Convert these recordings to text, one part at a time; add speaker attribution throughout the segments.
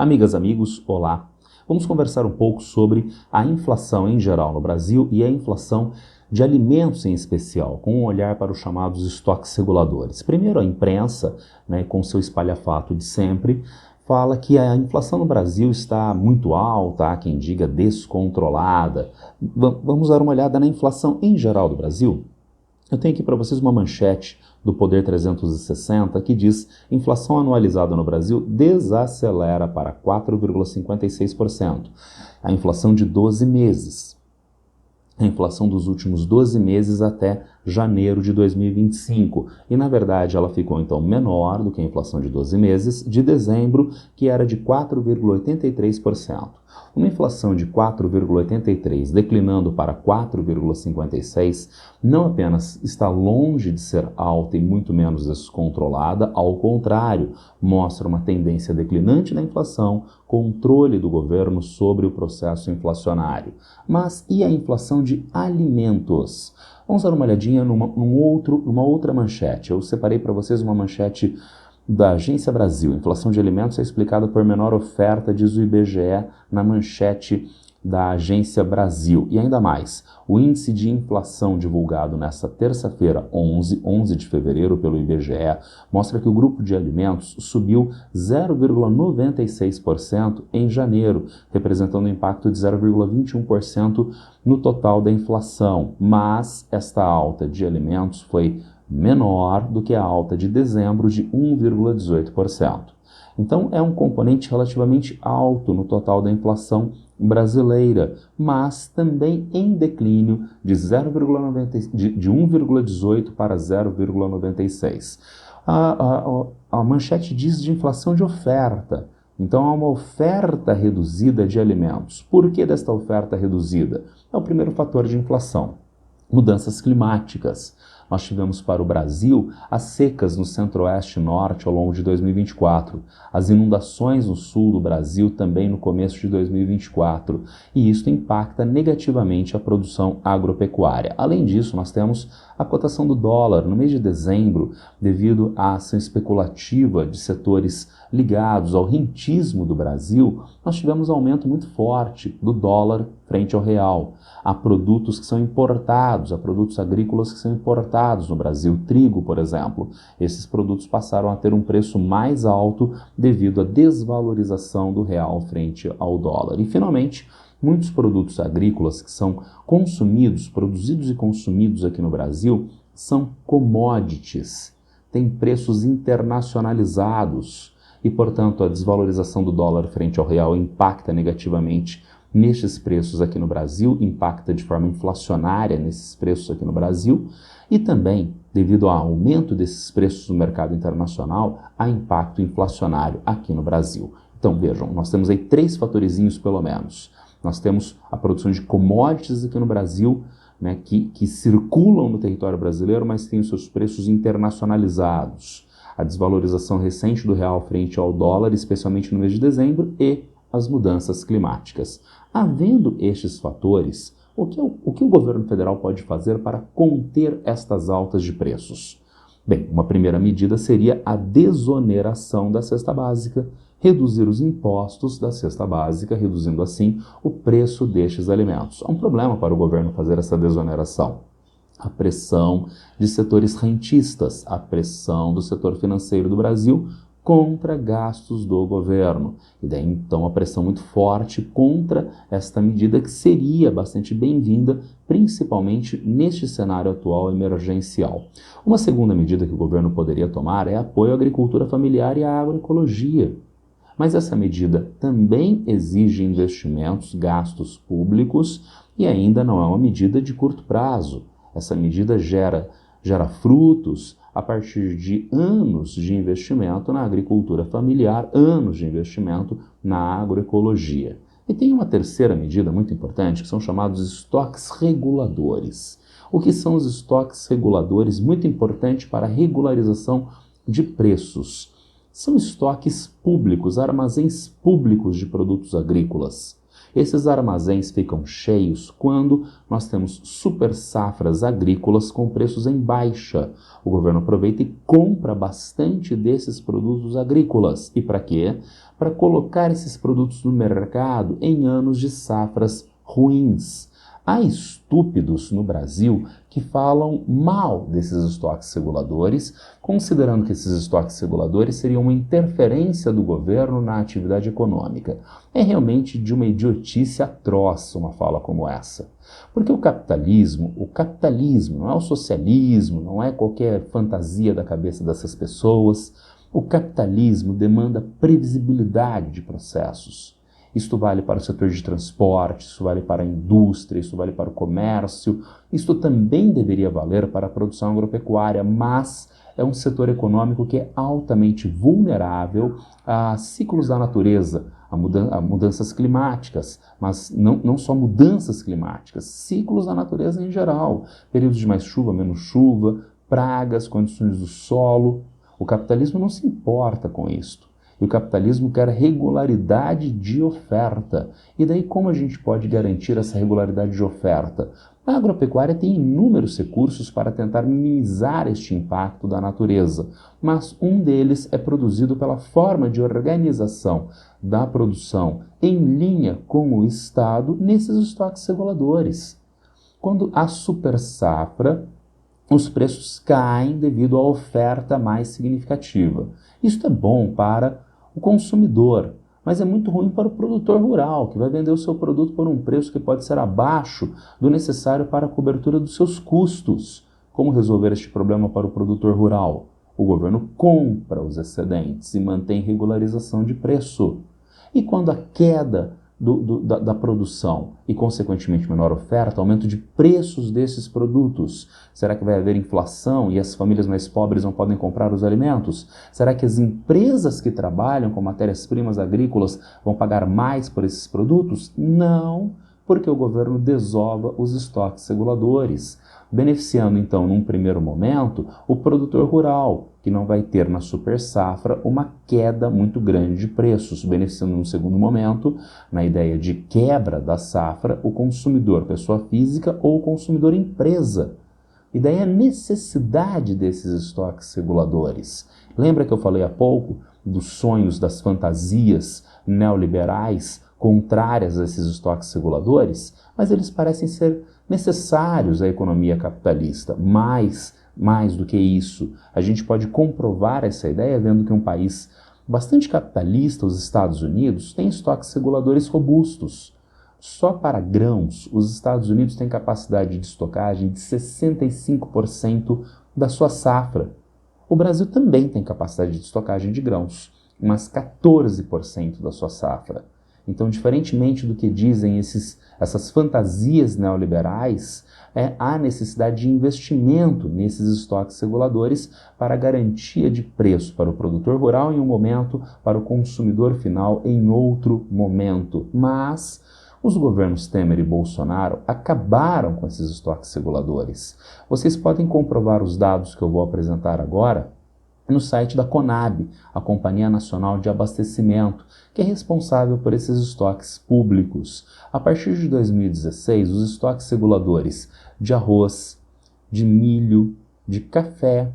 Speaker 1: Amigas, amigos, olá! Vamos conversar um pouco sobre a inflação em geral no Brasil e a inflação de alimentos em especial, com um olhar para os chamados estoques reguladores. Primeiro, a imprensa, com seu espalhafato de sempre, fala que a inflação no Brasil está muito alta, há quem diga descontrolada. Vamos dar uma olhada na inflação em geral do Brasil? Eu tenho aqui para vocês uma manchete do Poder 360 que diz: inflação anualizada no Brasil desacelera para 4,56%. A inflação de 12 meses. A inflação dos últimos 12 meses até janeiro de 2025. E, na verdade, ela ficou, então, menor do que a inflação de 12 meses de dezembro, que era de 4,83%. Uma inflação de 4,83% declinando para 4,56% não apenas está longe de ser alta e muito menos descontrolada, ao contrário, mostra uma tendência declinante na inflação, controle do governo sobre o processo inflacionário. Mas e a inflação de alimentos? Vamos dar uma olhadinha numa outra manchete. Eu separei para vocês uma manchete da Agência Brasil. Inflação de alimentos é explicada por menor oferta, diz o IBGE na manchete da Agência Brasil. E ainda mais, o índice de inflação divulgado nesta terça-feira, 11 de fevereiro, pelo IBGE, mostra que o grupo de alimentos subiu 0,96% em janeiro, representando um impacto de 0,21% no total da inflação. Mas esta alta de alimentos foi menor do que a alta de dezembro de 1,18%. Então, é um componente relativamente alto no total da inflação brasileira, mas também em declínio de 1,18 para 0,96. A manchete diz de inflação de oferta. Então, há uma oferta reduzida de alimentos. Por que desta oferta reduzida? É o primeiro fator de inflação. Mudanças climáticas. Nós tivemos para o Brasil as secas no centro-oeste e norte ao longo de 2024, as inundações no sul do Brasil também no começo de 2024, e isso impacta negativamente a produção agropecuária. Além disso, nós temos a cotação do dólar. No mês de dezembro, devido à ação especulativa de setores ligados ao rentismo do Brasil, nós tivemos um aumento muito forte do dólar frente ao real. Há produtos que são importados, há produtos agrícolas que são importados no Brasil, trigo, por exemplo. Esses produtos passaram a ter um preço mais alto devido à desvalorização do real frente ao dólar. E, finalmente, muitos produtos agrícolas que são consumidos, produzidos e consumidos aqui no Brasil, são commodities, têm preços internacionalizados e, portanto, a desvalorização do dólar frente ao real impacta negativamente nestes preços aqui no Brasil, impacta de forma inflacionária nesses preços aqui no Brasil e também, devido ao aumento desses preços no mercado internacional, há impacto inflacionário aqui no Brasil. Então, vejam, nós temos aí 3 fatorizinhos pelo menos. Nós temos a produção de commodities aqui no Brasil, que circulam no território brasileiro, mas têm os seus preços internacionalizados. A desvalorização recente do real frente ao dólar, especialmente no mês de dezembro, e as mudanças climáticas. Havendo estes fatores, o que o governo federal pode fazer para conter estas altas de preços? Bem, uma primeira medida seria a desoneração da cesta básica, reduzir os impostos da cesta básica, reduzindo assim o preço destes alimentos. Há um problema para o governo fazer essa desoneração. A pressão de setores rentistas, a pressão do setor financeiro do Brasil contra gastos do governo. E daí, então, a pressão muito forte contra esta medida que seria bastante bem-vinda, principalmente neste cenário atual emergencial. Uma segunda medida que o governo poderia tomar é apoio à agricultura familiar e à agroecologia. Mas essa medida também exige investimentos, gastos públicos e ainda não é uma medida de curto prazo. Essa medida gera frutos a partir de anos de investimento na agricultura familiar, anos de investimento na agroecologia. E tem uma terceira medida muito importante, que são chamados estoques reguladores. O que são os estoques reguladores? Muito importante para a regularização de preços. São estoques públicos, armazéns públicos de produtos agrícolas, Esses armazéns ficam cheios quando nós temos super safras agrícolas com preços em baixa. O governo aproveita e compra bastante desses produtos agrícolas. E para quê? Para colocar esses produtos no mercado em anos de safras ruins. Há estúpidos no Brasil que falam mal desses estoques reguladores, considerando que esses estoques reguladores seriam uma interferência do governo na atividade econômica. É realmente de uma idiotice atroz uma fala como essa. Porque o capitalismo não é o socialismo, não é qualquer fantasia da cabeça dessas pessoas. O capitalismo demanda previsibilidade de processos. Isto vale para o setor de transporte, isso vale para a indústria, isso vale para o comércio, isto também deveria valer para a produção agropecuária, mas é um setor econômico que é altamente vulnerável a ciclos da natureza, a mudanças climáticas, mas não só mudanças climáticas, ciclos da natureza em geral, períodos de mais chuva, menos chuva, pragas, condições do solo. O capitalismo não se importa com isto. E o capitalismo quer regularidade de oferta. E daí como a gente pode garantir essa regularidade de oferta? A agropecuária tem inúmeros recursos para tentar minimizar este impacto da natureza, mas um deles é produzido pela forma de organização da produção em linha com o Estado nesses estoques reguladores. Quando há super safra, os preços caem devido à oferta mais significativa. Isso é bom para o consumidor, mas é muito ruim para o produtor rural, que vai vender o seu produto por um preço que pode ser abaixo do necessário para a cobertura dos seus custos. Como resolver este problema para o produtor rural? O governo compra os excedentes e mantém regularização de preço. E quando a queda da produção e, consequentemente, menor oferta, aumento de preços desses produtos. Será que vai haver inflação e as famílias mais pobres não podem comprar os alimentos? Será que as empresas que trabalham com matérias-primas agrícolas vão pagar mais por esses produtos? Não, porque o governo desova os estoques reguladores, beneficiando, então, num primeiro momento, o produtor rural, que não vai ter na super safra uma queda muito grande de preços, beneficiando num segundo momento, na ideia de quebra da safra, o consumidor pessoa física ou o consumidor empresa. E daí a necessidade desses estoques reguladores. Lembra que eu falei há pouco dos sonhos, das fantasias neoliberais contrárias a esses estoques reguladores? Mas eles parecem ser necessários à economia capitalista. Mais do que isso, a gente pode comprovar essa ideia vendo que um país bastante capitalista, os Estados Unidos, tem estoques reguladores robustos. Só para grãos, os Estados Unidos têm capacidade de estocagem de 65% da sua safra. O Brasil também tem capacidade de estocagem de grãos, mas 14% da sua safra. Então, diferentemente do que dizem essas fantasias neoliberais, há necessidade de investimento nesses estoques reguladores para garantia de preço para o produtor rural em um momento, para o consumidor final em outro momento. Mas os governos Temer e Bolsonaro acabaram com esses estoques reguladores. Vocês podem comprovar os dados que eu vou apresentar agora no site da Conab, a Companhia Nacional de Abastecimento, que é responsável por esses estoques públicos. A partir de 2016, os estoques reguladores de arroz, de milho, de café,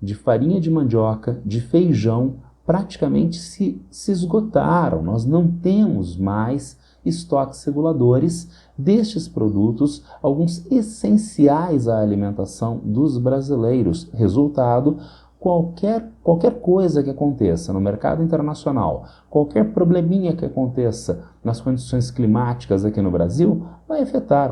Speaker 1: de farinha de mandioca, de feijão, praticamente se esgotaram. Nós não temos mais estoques reguladores destes produtos, alguns essenciais à alimentação dos brasileiros. Resultado, qualquer coisa que aconteça no mercado internacional, qualquer probleminha que aconteça nas condições climáticas aqui no Brasil,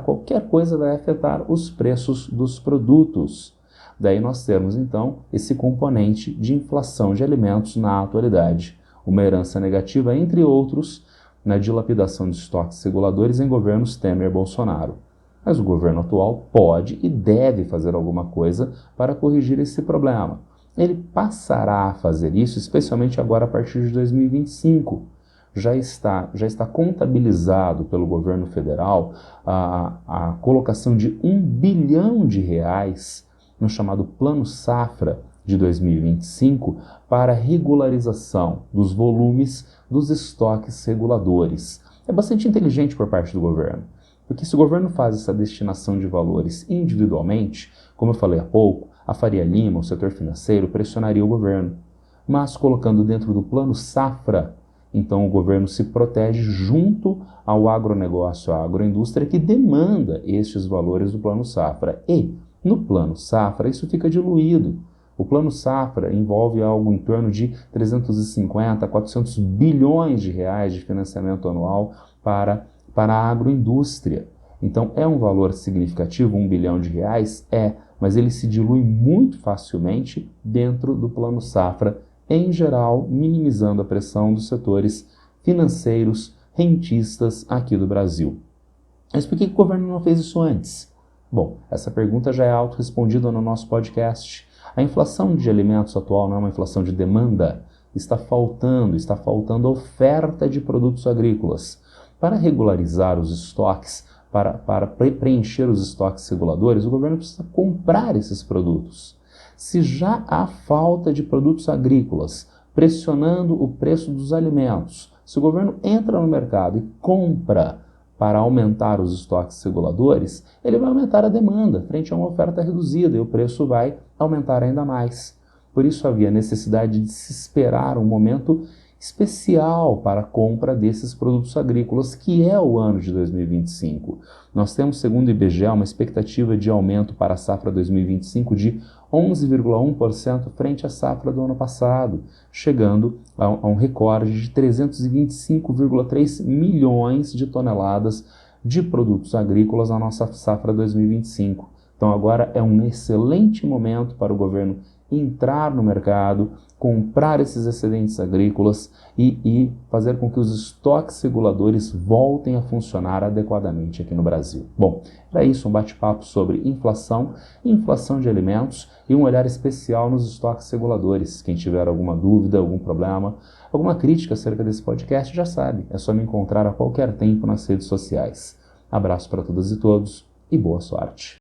Speaker 1: qualquer coisa vai afetar os preços dos produtos. Daí nós temos, então, esse componente de inflação de alimentos na atualidade, uma herança negativa, entre outros, na dilapidação de estoques reguladores em governos Temer e Bolsonaro. Mas o governo atual pode e deve fazer alguma coisa para corrigir esse problema. Ele passará a fazer isso, especialmente agora a partir de 2025. Já está contabilizado pelo governo federal a colocação de R$1 bilhão no chamado Plano Safra de 2025 para regularização dos volumes dos estoques reguladores. é bastante inteligente por parte do governo. Porque se o governo faz essa destinação de valores individualmente, como eu falei há pouco, a Faria Lima, o setor financeiro, pressionaria o governo. Mas colocando dentro do plano safra, então o governo se protege junto ao agronegócio, à agroindústria que demanda estes valores do plano safra. E no plano safra isso fica diluído. O plano safra envolve algo em torno de 350 a 400 bilhões de reais de financiamento anual para a agroindústria. Então é um valor significativo, 1 bilhão de reais? É, mas ele se dilui muito facilmente dentro do plano safra, em geral, minimizando a pressão dos setores financeiros, rentistas aqui do Brasil. Mas por que o governo não fez isso antes? Bom, essa pergunta já é autorrespondida no nosso podcast. A inflação de alimentos atual não é uma inflação de demanda. Está faltando oferta de produtos agrícolas. Para regularizar os estoques, para preencher os estoques reguladores, o governo precisa comprar esses produtos. Se já há falta de produtos agrícolas, pressionando o preço dos alimentos, se o governo entra no mercado e compra para aumentar os estoques reguladores, ele vai aumentar a demanda frente a uma oferta reduzida e o preço vai aumentar ainda mais. Por isso havia necessidade de se esperar um momento especial para a compra desses produtos agrícolas, que é o ano de 2025. Nós temos, segundo o IBGE, uma expectativa de aumento para a safra 2025 de 11,1% frente à safra do ano passado, chegando a um recorde de 325,3 milhões de toneladas de produtos agrícolas na nossa safra 2025. Então agora é um excelente momento para o governo entrar no mercado, comprar esses excedentes agrícolas e fazer com que os estoques reguladores voltem a funcionar adequadamente aqui no Brasil. Bom, era isso, um bate-papo sobre inflação de alimentos e um olhar especial nos estoques reguladores. Quem tiver alguma dúvida, algum problema, alguma crítica acerca desse podcast, já sabe, é só me encontrar a qualquer tempo nas redes sociais. Abraço para todas e todos e boa sorte.